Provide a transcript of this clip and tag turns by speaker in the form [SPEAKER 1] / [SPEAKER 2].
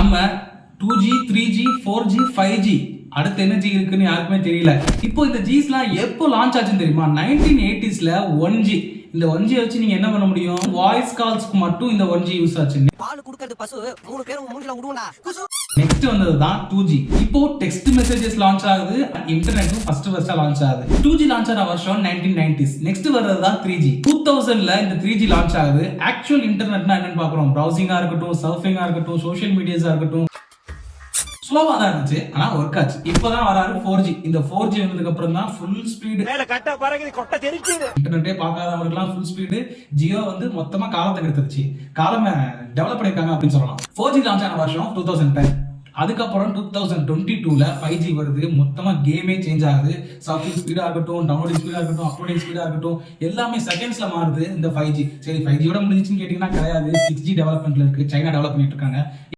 [SPEAKER 1] நம்ம 2G 3G 4G 5G அடுத்து என்ன ஜி இருக்குன்னு யாருக்குமே தெரியல. இப்போ இந்த ஜிஸ்லாம் எப்போ லான்ச் ஆச்சுன்னு தெரியுமா? 1980sல 1G. இந்த 1G வச்சு நீங்க என்ன பண்ண முடியும்? வாய்ஸ் கால்ஸ்க்கு மட்டும் இந்த 1G யூஸ் ஆச்சு.
[SPEAKER 2] பால் குடுக்கிறது பசு மூணு பேரும் மூஞ்சில விடுவனா.
[SPEAKER 1] நெக்ஸ்ட் வந்தது தான் 2G. இப்போ டெக்ஸ்ட் மெசேஜஸ் லான்ச் ஆகுது, இன்டர்நெட்டும் ஃபர்ஸ்ட் லான்ச் ஆகுது. 2G லான்ச் ஆன வருஷம் 1990s. நெக்ஸ்ட் வர்றது தான் 3G. 2000ல இந்த 3G லான்ச் ஆகுது. ஆக்சுவல் இன்டர்நெட்னா என்னன்னு பாக்குறோம். பிரவுசிங்கா இருக்கட்டும், சர்ஃபிங்கா இருக்கட்டும், சோஷியல் மீடியாஸா இருக்கட்டும், ஸ்லோவா தான் இருந்துச்சு, ஆனா ஒர்க் ஆச்சு. இப்பதான் வராரு 4G. இந்த 4G வந்ததுக்கு அப்புறம் தான் ஃபுல் ஸ்பீடு இன்டர்நெட்டே பார்க்காதவங்களுக்குலாம் ஃபுல் ஸ்பீடு. ஜியோ வந்து மொத்தமா காலத்தை எடுத்துருச்சு, காலமே டெவலப் பண்ணிருக்காங்க அப்படின்னு சொல்லலாம். 4G லான்ச் ஆன வருஷம் 2010. அதுக்கப்புறம் 2022ல 5G வருது. மொத்தமா கேமே சேஞ்ச் ஆகுது. சர்ஃபிங் ஸ்பீடா இருக்கட்டும், டவுன்லோடிங் ஸ்பீடா இருக்கட்டும், அப்லோடிங் ஸ்பீடா இருக்கட்டும், எல்லாமே செகண்ட்ஸ்ல மாறுது இந்த 5G. சரி 5G யோட முடிஞ்சிச்சுன்னு கேட்டீங்கன்னா கிடையாது. 6G டெவலப்மெண்ட்ல இருக்கு, சைனா டெவலப் பண்ணிட்டு இருக்காங்க.